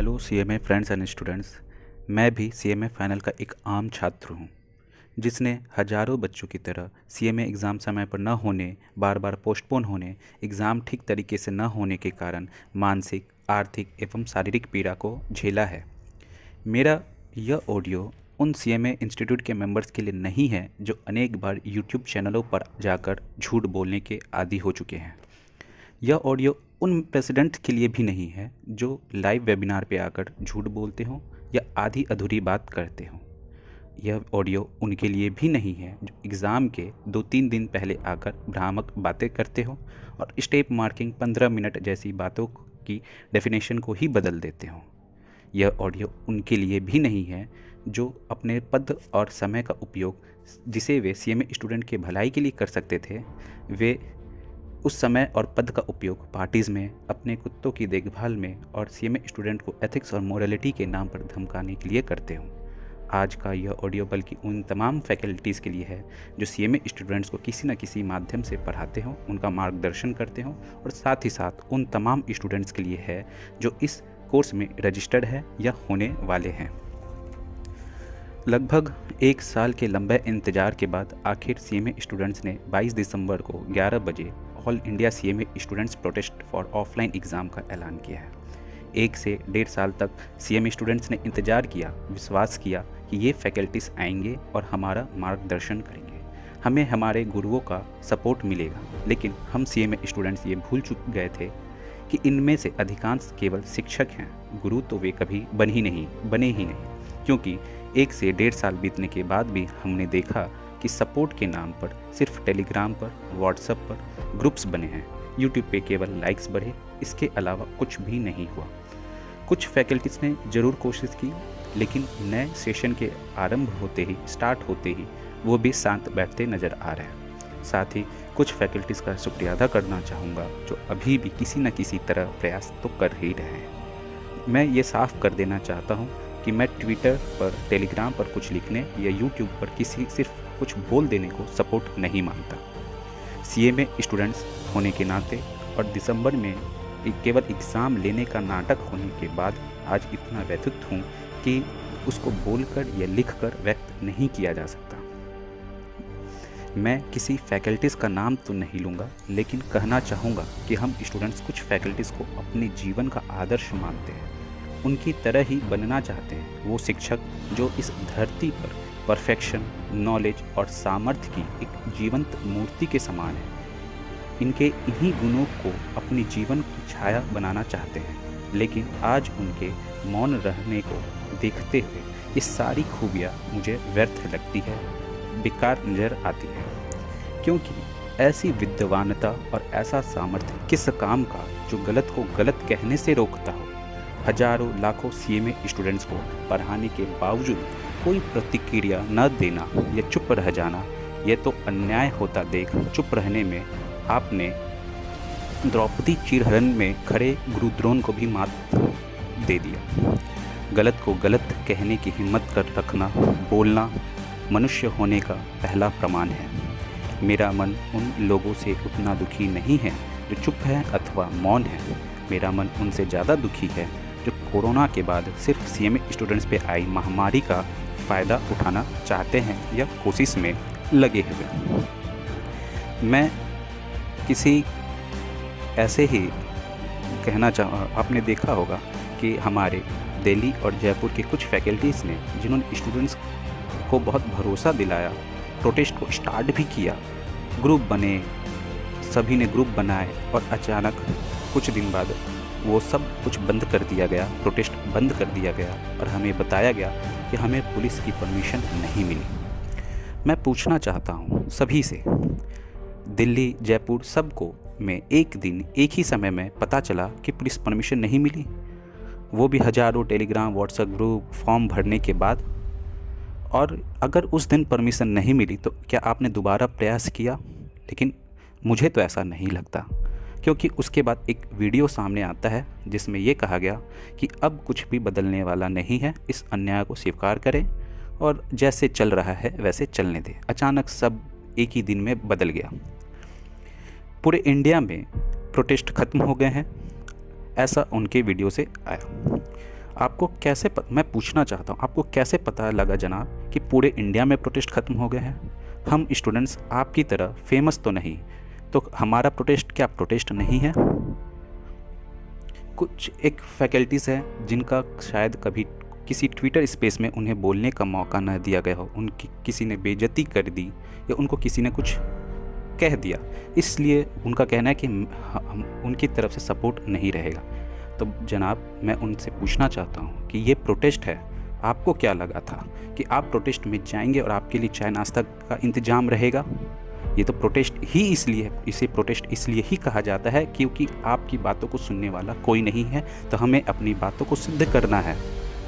Hello CMA friends and students. मैं भी CMA final का एक आम छात्र हूँ जिसने हज़ारों बच्चों की तरह सीएमए एग्ज़ाम समय पर न होने, बार बार पोस्टपोन होने, एग्ज़ाम ठीक तरीके से न होने के कारण मानसिक, आर्थिक एवं शारीरिक पीड़ा को झेला है। मेरा यह ऑडियो उन सीएमए इंस्टीट्यूट के मेंबर्स के लिए नहीं है जो अनेक बार यूट्यूब चैनलों पर जाकर झूठ बोलने के आदी हो चुके हैं। यह ऑडियो उन प्रेसिडेंट के लिए भी नहीं है जो लाइव वेबिनार पे आकर झूठ बोलते हों या आधी अधूरी बात करते हों। यह ऑडियो उनके लिए भी नहीं है जो एग्ज़ाम के 2-3 दिन पहले आकर भ्रामक बातें करते हों और स्टेप मार्किंग 15 मिनट जैसी बातों की डेफिनेशन को ही बदल देते हों। यह ऑडियो उनके लिए भी नहीं है जो अपने पद और समय का उपयोग जिसे वे सीएमए स्टूडेंट के भलाई के लिए कर सकते थे, वे उस समय और पद का उपयोग पार्टीज़ में, अपने कुत्तों की देखभाल में और सीएमए स्टूडेंट को एथिक्स और मोरालिटी के नाम पर धमकाने के लिए करते हों। आज का यह ऑडियो बल्कि उन तमाम फैकल्टीज़ के लिए है जो सीएमए स्टूडेंट्स को किसी न किसी माध्यम से पढ़ाते हों, उनका मार्गदर्शन करते हों, और साथ ही साथ उन तमाम स्टूडेंट्स के लिए है जो इस कोर्स में रजिस्टर्ड है या होने वाले हैं। लगभग 1 साल के लंबे इंतजार के बाद आखिर सीएमए स्टूडेंट्स ने 22 दिसंबर को 11 बजे all India CMA students protest for offline exam का ऐलान किया है। 1 से 1.5 साल तक सीएमए स्टूडेंट्स ने इंतजार किया, विश्वास किया कि ये फैकल्टीज़ आएंगे और हमारा मार्गदर्शन करेंगे, हमें हमारे गुरुओं का सपोर्ट मिलेगा। लेकिन हम सीएमए स्टूडेंट्स ये भूल चुक गए थे कि इनमें से अधिकांश केवल शिक्षक हैं, गुरु तो वे कभी बने ही नहीं, क्योंकि 1 से 1.5 साल बीतने के बाद भी हमने देखा कि सपोर्ट के नाम पर सिर्फ टेलीग्राम पर, व्हाट्सएप पर ग्रुप्स बने हैं, यूट्यूब पे केवल लाइक्स बढ़े, इसके अलावा कुछ भी नहीं हुआ। कुछ फैकल्टीज़ ने ज़रूर कोशिश की, लेकिन नए सेशन के स्टार्ट होते ही वो भी शांत बैठते नज़र आ रहे हैं। साथ ही कुछ फैकल्टीज़ का शुक्रिया अदा करना चाहूँगा जो अभी भी किसी न किसी तरह प्रयास तो कर ही रहे हैं। मैं ये साफ कर देना चाहता हूँ कि मैं ट्विटर पर, टेलीग्राम पर कुछ लिखने या यूट्यूब पर किसी सिर्फ कुछ बोल देने को सपोर्ट नहीं मानता। सीएमए स्टूडेंट्स होने के नाते और दिसंबर में केवल एग्ज़ाम लेने का नाटक होने के बाद आज इतना व्यथित हूँ कि उसको बोलकर या लिखकर व्यक्त नहीं किया जा सकता। मैं किसी फैकल्टीज़ का नाम तो नहीं लूँगा, लेकिन कहना चाहूँगा कि हम स्टूडेंट्स कुछ फैकल्टीज़ को अपने जीवन का आदर्श मानते हैं, उनकी तरह ही बनना चाहते हैं। वो शिक्षक जो इस धरती पर परफेक्शन, नॉलेज और सामर्थ्य की एक जीवंत मूर्ति के समान है, इनके इन्हीं गुणों को अपने जीवन की छाया बनाना चाहते हैं। लेकिन आज उनके मौन रहने को देखते हुए ये सारी खूबियाँ मुझे व्यर्थ लगती है, बेकार नज़र आती है, क्योंकि ऐसी विद्वानता और ऐसा सामर्थ्य किस काम का जो गलत को गलत कहने से रोकता हो। हजारों लाखों सीएमए स्टूडेंट्स को पढ़ाने के बावजूद कोई प्रतिक्रिया न देना या चुप रह जाना, यह तो अन्याय होता देख चुप रहने में आपने द्रौपदी चिरहरण में खड़े गुरुद्रोण को भी मात दे दिया। गलत को गलत कहने की हिम्मत कर रखना, बोलना मनुष्य होने का पहला प्रमाण है। मेरा मन उन लोगों से उतना दुखी नहीं है जो चुप है अथवा मौन है। मेरा मन उनसे ज़्यादा दुखी है जो कोरोना के बाद सिर्फ सीएमए स्टूडेंट्स पे आई महामारी का फ़ायदा उठाना चाहते हैं या कोशिश में लगे हुए। मैं किसी ऐसे ही आपने देखा होगा कि हमारे दिल्ली और जयपुर के कुछ फैकल्टीज़ ने, जिन्होंने स्टूडेंट्स को बहुत भरोसा दिलाया, प्रोटेस्ट को स्टार्ट भी किया, ग्रुप बने, सभी ने ग्रुप बनाए और अचानक कुछ दिन बाद वो सब कुछ बंद कर दिया गया, प्रोटेस्ट बंद कर दिया गया और हमें बताया गया कि हमें पुलिस की परमिशन नहीं मिली। मैं पूछना चाहता हूँ सभी से, दिल्ली, जयपुर सबको में एक दिन एक ही समय में पता चला कि पुलिस परमिशन नहीं मिली, वो भी हज़ारों टेलीग्राम, व्हाट्सएप ग्रुप, फॉर्म भरने के बाद। और अगर उस दिन परमिशन नहीं मिली तो क्या आपने दोबारा प्रयास किया? लेकिन मुझे तो ऐसा नहीं लगता, क्योंकि उसके बाद एक वीडियो सामने आता है जिसमें ये कहा गया कि अब कुछ भी बदलने वाला नहीं है, इस अन्याय को स्वीकार करें और जैसे चल रहा है वैसे चलने दें। अचानक सब एक ही दिन में बदल गया। पूरे इंडिया में प्रोटेस्ट ख़त्म हो गए हैं, ऐसा उनके वीडियो से आया। मैं पूछना चाहता हूँ, आपको कैसे पता लगा जनाब कि पूरे इंडिया में प्रोटेस्ट ख़त्म हो गए हैं? हम स्टूडेंट्स आपकी तरह फेमस तो नहीं, तो हमारा प्रोटेस्ट क्या प्रोटेस्ट नहीं है? कुछ एक फैकल्टीज़ हैं जिनका शायद कभी किसी ट्विटर स्पेस में उन्हें बोलने का मौका न दिया गया हो, उनकी किसी ने बेइज्जती कर दी या उनको किसी ने कुछ कह दिया, इसलिए उनका कहना है कि हम उनकी तरफ से सपोर्ट नहीं रहेगा। तो जनाब, मैं उनसे पूछना चाहता हूँ कि ये प्रोटेस्ट है, आपको क्या लगा था कि आप प्रोटेस्ट में जाएंगे और आपके लिए चाय नाश्ता का इंतज़ाम रहेगा? ये तो प्रोटेस्ट ही इसलिए है, इसे प्रोटेस्ट इसलिए ही कहा जाता है क्योंकि आपकी बातों को सुनने वाला कोई नहीं है। तो हमें अपनी बातों को सिद्ध करना है,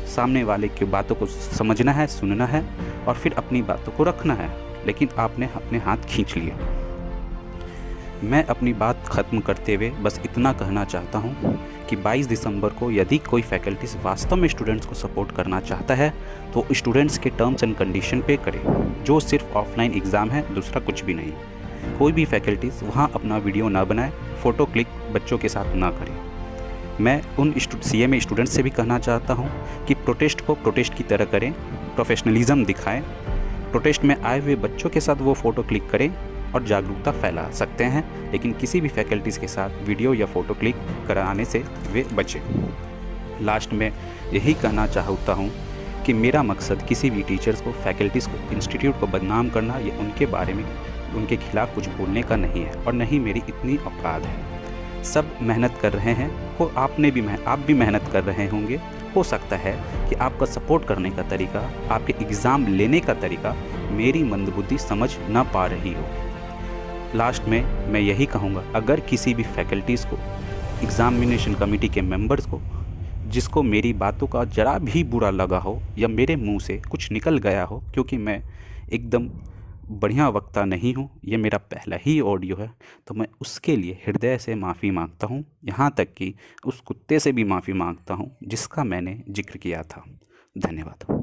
सामने वाले की बातों को समझना है, सुनना है और फिर अपनी बातों को रखना है। लेकिन आपने अपने हाथ खींच लिए। मैं अपनी बात ख़त्म करते हुए बस इतना कहना चाहता हूँ कि 22 दिसंबर को यदि कोई फैकल्टीज़ वास्तव में स्टूडेंट्स को सपोर्ट करना चाहता है तो स्टूडेंट्स के टर्म्स एंड कंडीशन पे करे, जो सिर्फ ऑफलाइन एग्ज़ाम है, दूसरा कुछ भी नहीं। कोई भी फैकल्टीज़ वहाँ अपना वीडियो ना बनाए, फ़ोटो क्लिक बच्चों के साथ ना करे। मैं उन CMA स्टूडेंट्स से भी कहना चाहता हूँ कि प्रोटेस्ट को प्रोटेस्ट की तरह करें, प्रोफेशनलिज्म दिखाएं, प्रोटेस्ट में आए हुए बच्चों के साथ वो फ़ोटो क्लिक करें और जागरूकता फैला सकते हैं, लेकिन किसी भी फैकल्टीज़ के साथ वीडियो या फ़ोटो क्लिक कराने से वे बचें। लास्ट में यही कहना चाहता हूँ कि मेरा मकसद किसी भी टीचर्स को, फैकल्टीज़ को, इंस्टीट्यूट को बदनाम करना या उनके बारे में, उनके खिलाफ़ कुछ बोलने का नहीं है और नहीं मेरी इतनी औकात है। सब मेहनत कर रहे हैं, आप भी मेहनत कर रहे होंगे। हो सकता है कि आपका सपोर्ट करने का तरीका, आपके एग्ज़ाम लेने का तरीका मेरी मंदबुद्धि समझ ना पा रही हो। लास्ट में मैं यही कहूँगा, अगर किसी भी फैकल्टीज़ को, एग्ज़ामिनेशन कमेटी के मेंबर्स को, जिसको मेरी बातों का ज़रा भी बुरा लगा हो या मेरे मुंह से कुछ निकल गया हो, क्योंकि मैं एकदम बढ़िया वक्ता नहीं हूँ, ये मेरा पहला ही ऑडियो है, तो मैं उसके लिए हृदय से माफ़ी मांगता हूँ। यहाँ तक कि उस कुत्ते से भी माफ़ी मांगता हूँ जिसका मैंने जिक्र किया था। धन्यवाद।